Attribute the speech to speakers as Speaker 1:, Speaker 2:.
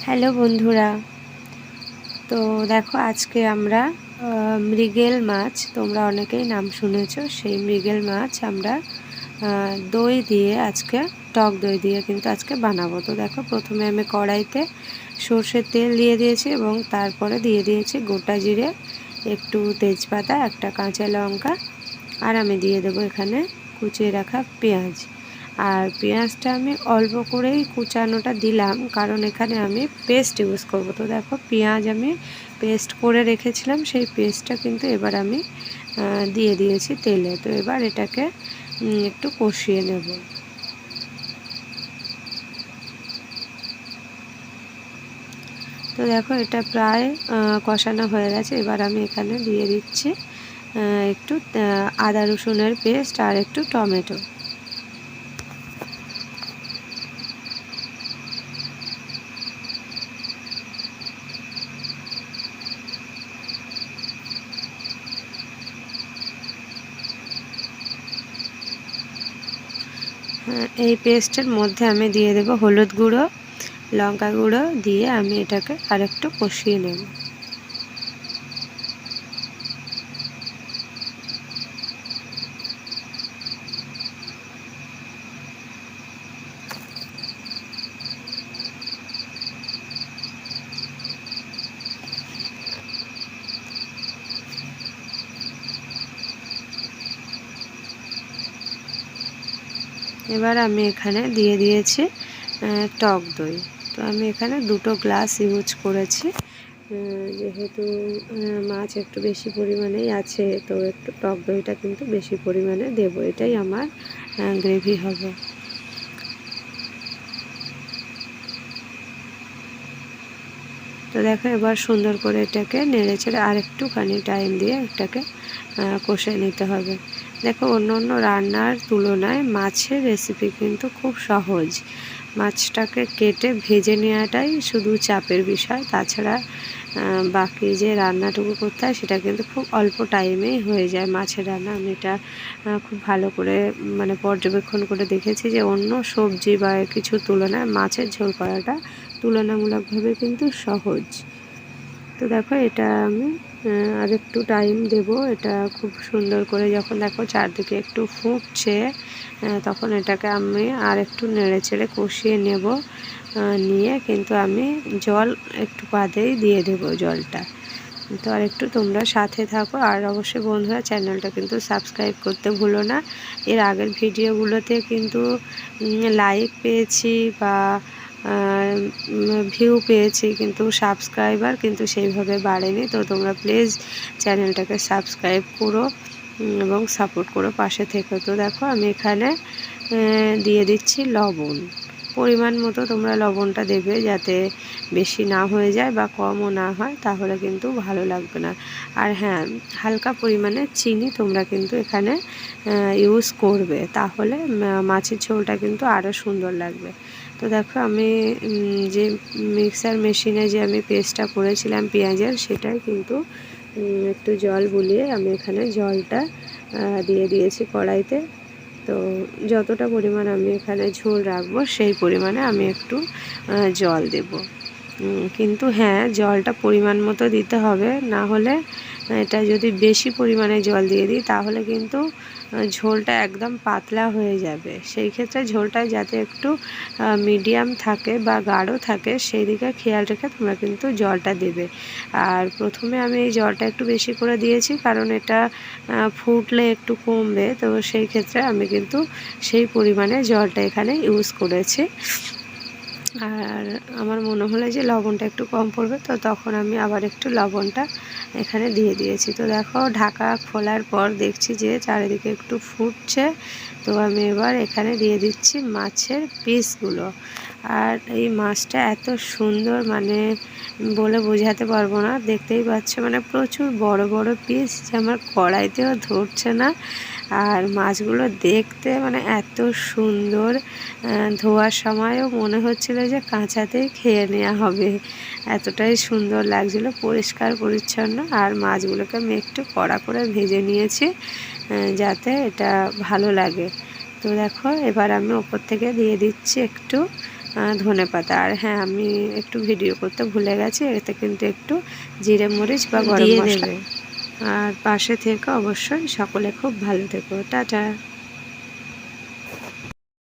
Speaker 1: Hello বন্ধুরা, তো দেখো আজকে আমরা মৃগেল মাছ, তোমরা অনেকেই নাম শুনেছো, সেই মৃগেল মাছ আমরা দই দিয়ে আজকে টক দই দিয়ে কিন্তু আজকে বানাবো। তো দেখো প্রথমে আমি কড়াইতে সর্ষের তেল দিয়ে দিয়েছি এবং তারপরে দিয়ে দিয়েছি গোটা জিরে, একটু তেজপাতা, একটা কাঁচা লঙ্কা, আর আমি দিয়ে দেবো এখানে কুচিয়ে রাখা পেঁয়াজ। আর পেঁয়াজটা আমি অল্প করেই কুচানোটা দিলাম, কারণ এখানে আমি পেস্ট ইউজ করব। তো দেখো পেঁয়াজ আমি পেস্ট করে রেখেছিলাম, সেই পেস্টটা কিন্তু এবার আমি দিয়ে দিয়েছি তেলে। তো এবার এটাকে একটু কষিয়ে নেব। তো দেখো এটা প্রায় কষানো হয়ে গেছে। এবার আমি এখানে দিয়ে দিচ্ছি একটু আদা রসুনের পেস্ট আর একটু টমেটো। এই পেস্টের মধ্যে আমি দিয়ে দেব হলুদ গুঁড়ো, লঙ্কা গুঁড়ো দিয়ে আমি এটাকে আরেকটু কষিয়ে নেব। এবার আমি এখানে দিয়ে দিয়েছি টক দই। তো আমি এখানে 2 গ্লাস ইউজ করেছি, যেহেতু মাছ একটু বেশি পরিমাণেই আছে, তো একটু টক দইটা কিন্তু বেশি পরিমাণে দেব, এটাই আমার গ্রেভি হবে। তো দেখো এবার সুন্দর করে এটাকে নেড়ে চেড়ে আর একটুখানি টাইম দিয়ে এটাকে কষে নিতে হবে। দেখো অন্য অন্য রান্নার তুলনায় মাছের রেসিপি কিন্তু খুব সহজ। মাছটাকে কেটে ভেজে নেওয়াটাই শুধু চাপের বিষয়, তাছাড়া বাকি যে রান্নাটুকু করতে হয় সেটা কিন্তু খুব অল্প টাইমেই হয়ে যায় মাছের রান্না। আমি এটা খুব ভালো করে পর্যবেক্ষণ করে দেখেছি যে অন্য সবজি বা কিছুর তুলনায় মাছের ঝোল করাটা তুলনামূলকভাবে কিন্তু সহজ। তো দেখো এটা আমি আর একটু টাইম দেব। এটা খুব সুন্দর করে যখন দেখো চারদিকে একটু ফুটছে, তখন এটাকে আমি আর একটু নেড়ে চেড়ে কষিয়ে নেব। নিয়ে কিন্তু আমি জল একটু বাদেই দিয়ে দেব জলটা। তো আর একটু তোমরা সাথে থাকো, আর অবশ্যই বন্ধুরা চ্যানেলটা কিন্তু সাবস্ক্রাইব করতে ভুলো না। এর আগের ভিডিওগুলোতে কিন্তু লাইক পেয়েছি বা ভিউ পেয়েছি, কিন্তু সাবস্ক্রাইবার কিন্তু সেইভাবে বাড়েনি। তো তোমরা প্লিজ চ্যানেলটাকে সাবস্ক্রাইব করো এবং সাপোর্ট করো, পাশে থেকো। তো দেখো আমি এখানে দিয়ে দিচ্ছি লবণ। পরিমাণ মতো তোমরা লবণটা দেবে, যাতে বেশি না হয়ে যায় বা কমও না হয়, তাহলে কিন্তু ভালো লাগবে না। আর হ্যাঁ, হালকা পরিমাণে চিনি তোমরা কিন্তু এখানে ইউজ করবে, তাহলে মাছের ঝোলটা কিন্তু আরও সুন্দর লাগবে। তো দেখো আমি যে মিক্সার মেশিনে যে আমি পেস্টটা করেছিলাম পেঁয়াজের, সেটাই কিন্তু একটু জল বুলিয়ে আমি এখানে জলটা দিয়ে দিয়েছি কড়াইতে। তো যতটা পরিমাণ আমি এখানে ঝোল রাখবো সেই পরিমাণে আমি একটু জল দেব। কিন্তু হ্যাঁ, জলটা পরিমাণ মতো দিতে হবে, না হলে এটা যদি বেশি পরিমাণে জল দিয়ে দিই তাহলে কিন্তু ঝোলটা একদম পাতলা হয়ে যাবে। সেই ক্ষেত্রে ঝোলটা যাতে একটু মিডিয়াম থাকে বা গাঢ় থাকে, সেই দিকে খেয়াল রেখে তোমরা কিন্তু জলটা দেবে। আর প্রথমে আমি এই জলটা একটু বেশি করে দিয়েছি, কারণ এটা ফুটলে একটু কমবে। তো সেই ক্ষেত্রে আমি কিন্তু সেই পরিমাণে জলটা এখানে ইউজ করেছি। আর আমার মনে হলো যে লবণটা একটু কম পড়বে, তো তখন আমি আবার একটু লবণটা এখানে দিয়ে দিয়েছি। তো দেখো ঢাকা খোলার পর দেখছি যে চারিদিকে একটু ফুটছে। তো আমি এবার এখানে দিয়ে দিচ্ছি মাছের পিসগুলো। আর এই মাছটা এত সুন্দর, বলে বোঝাতে পারবো না। দেখতেই পাচ্ছ প্রচুর বড় বড় পিস, যে আমার কড়াইতেও ধরছে না। আর মাছগুলো দেখতে এত সুন্দর, ধোয়ার সময়ও মনে হচ্ছিল যে কাঁচাতেই খেয়ে নেওয়া হবে, এতটাই সুন্দর লাগছিল, পরিষ্কার পরিচ্ছন্ন। আর মাছগুলোকে আমি একটু কড়া করে ভেজে নিয়েছি যাতে এটা ভালো লাগে। তো দেখো এবার আমি ওপর থেকে দিয়ে দিচ্ছি একটু ধনেপাতা। আর হ্যাঁ, আমি একটু ভিডিও করতে ভুলে গেছি, এতে কিন্তু একটু জিরে মরিচ বা গরম
Speaker 2: দিয়ে
Speaker 1: মশলা।
Speaker 2: দেবে।
Speaker 1: আর পাশে থেকে অবশ্যই সকলে খুব ভালো থেকো, টাটা।